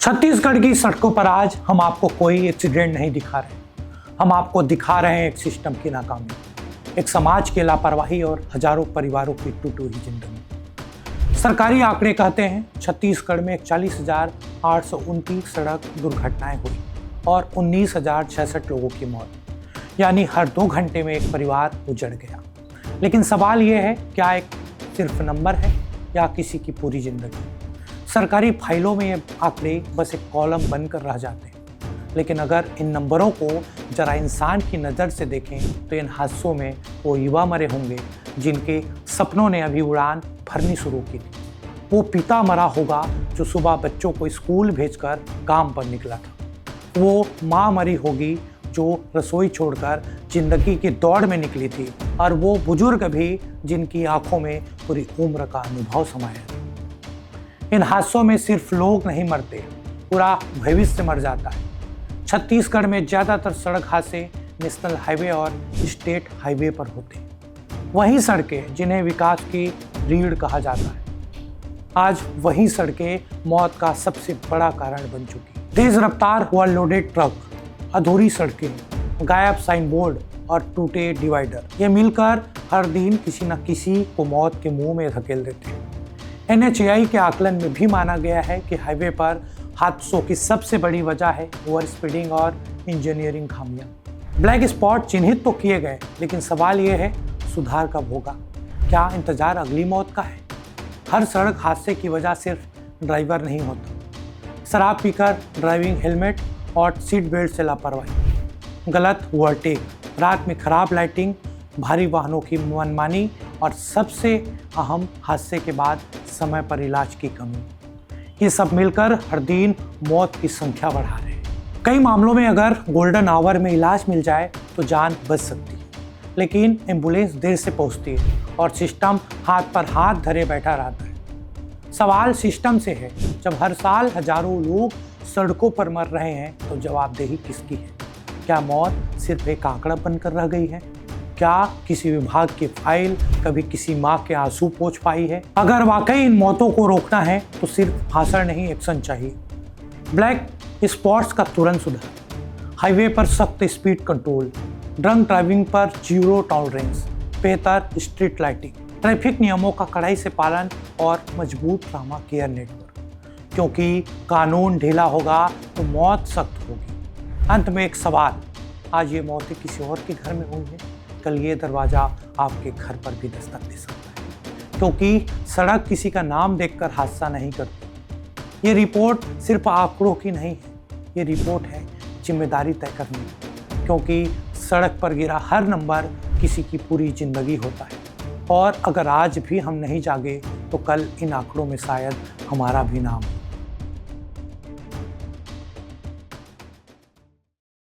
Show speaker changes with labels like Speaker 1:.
Speaker 1: छत्तीसगढ़ की सड़कों पर आज हम आपको कोई एक्सीडेंट नहीं दिखा रहे, हम आपको दिखा रहे हैं एक सिस्टम की नाकामी, एक समाज की लापरवाही और हजारों परिवारों की टूटी हुई जिंदगी। सरकारी आंकड़े कहते हैं छत्तीसगढ़ में 41,829 सड़क दुर्घटनाएं हुई और 19,066 लोगों की मौत, यानी हर 2 घंटे में एक परिवार उजड़ गया। लेकिन सवाल ये है, क्या एक सिर्फ नंबर है या किसी की पूरी जिंदगी? सरकारी फाइलों में ये आंकड़े बस एक कॉलम बनकर रह जाते हैं, लेकिन अगर इन नंबरों को जरा इंसान की नज़र से देखें तो इन हादसों में वो युवा मरे होंगे जिनके सपनों ने अभी उड़ान भरनी शुरू की थी। वो पिता मरा होगा जो सुबह बच्चों को स्कूल भेजकर काम पर निकला था। वो माँ मरी होगी जो रसोई छोड़कर जिंदगी की दौड़ में निकली थी, और वो बुजुर्ग भी जिनकी आंखों में पूरी उम्र का अनुभव समाया था। इन हादसों में सिर्फ लोग नहीं मरते, पूरा भविष्य मर जाता है। छत्तीसगढ़ में ज़्यादातर सड़क हादसे नेशनल हाईवे और स्टेट हाईवे पर होते हैं। वही सड़कें जिन्हें विकास की रीढ़ कहा जाता है, आज वही सड़कें मौत का सबसे बड़ा कारण बन चुकी। तेज रफ्तार व लोडेड ट्रक, अधूरी सड़कें, गायब साइन बोर्ड और टूटे डिवाइडर, ये मिलकर हर दिन किसी न किसी को मौत के मुंह में धकेल देते हैं। NHAI के आकलन में भी माना गया है कि हाईवे पर हादसों की सबसे बड़ी वजह है ओवर स्पीडिंग और इंजीनियरिंग खामियां। ब्लैक स्पॉट चिन्हित तो किए गए, लेकिन सवाल ये है, सुधार कब होगा? क्या इंतजार अगली मौत का है? हर सड़क हादसे की वजह सिर्फ ड्राइवर नहीं होता। शराब पीकर ड्राइविंग, हेलमेट और सीट बेल्ट से लापरवाही, गलत ओवरटेक, रात में खराब लाइटिंग, भारी वाहनों की मनमानी और सबसे अहम हादसे के बाद समय पर इलाज की कमी, ये सब मिलकर हर दिन मौत की संख्या बढ़ा रहे हैं। कई मामलों में अगर गोल्डन आवर में इलाज मिल जाए तो जान बच सकती है, लेकिन एम्बुलेंस देर से पहुंचती है और सिस्टम हाथ पर हाथ धरे बैठा रहता है। सवाल सिस्टम से है। जब हर साल हजारों लोग सड़कों पर मर रहे हैं तो जवाबदेही किसकी है? क्या मौत सिर्फ एक आंकड़ा बनकर रह गई है? क्या किसी विभाग की फाइल कभी किसी माँ के आंसू पोंछ पाई है? अगर वाकई इन मौतों को रोकना है तो सिर्फ भाषण नहीं, एक्शन चाहिए। ब्लैक स्पॉट्स का तुरंत सुधार, हाईवे पर सख्त स्पीड कंट्रोल, ड्रंक ड्राइविंग पर 0 टॉलरेंस, बेहतर स्ट्रीट लाइटिंग, ट्रैफिक नियमों का कड़ाई से पालन और मजबूत ट्रॉमा केयर नेटवर्क। क्योंकि कानून ढीला होगा तो मौत सख्त होगी। अंत में एक सवाल, आज ये मौतें किसी और के घर में हुई है, कल ये दरवाज़ा आपके घर पर भी दस्तक दे सकता है। क्योंकि सड़क किसी का नाम देखकर हादसा नहीं करती। ये रिपोर्ट सिर्फ आंकड़ों की नहीं है, ये रिपोर्ट है जिम्मेदारी तय करने की। क्योंकि सड़क पर गिरा हर नंबर किसी की पूरी जिंदगी होता है, और अगर आज भी हम नहीं जागे तो कल इन आंकड़ों में शायद हमारा भी नाम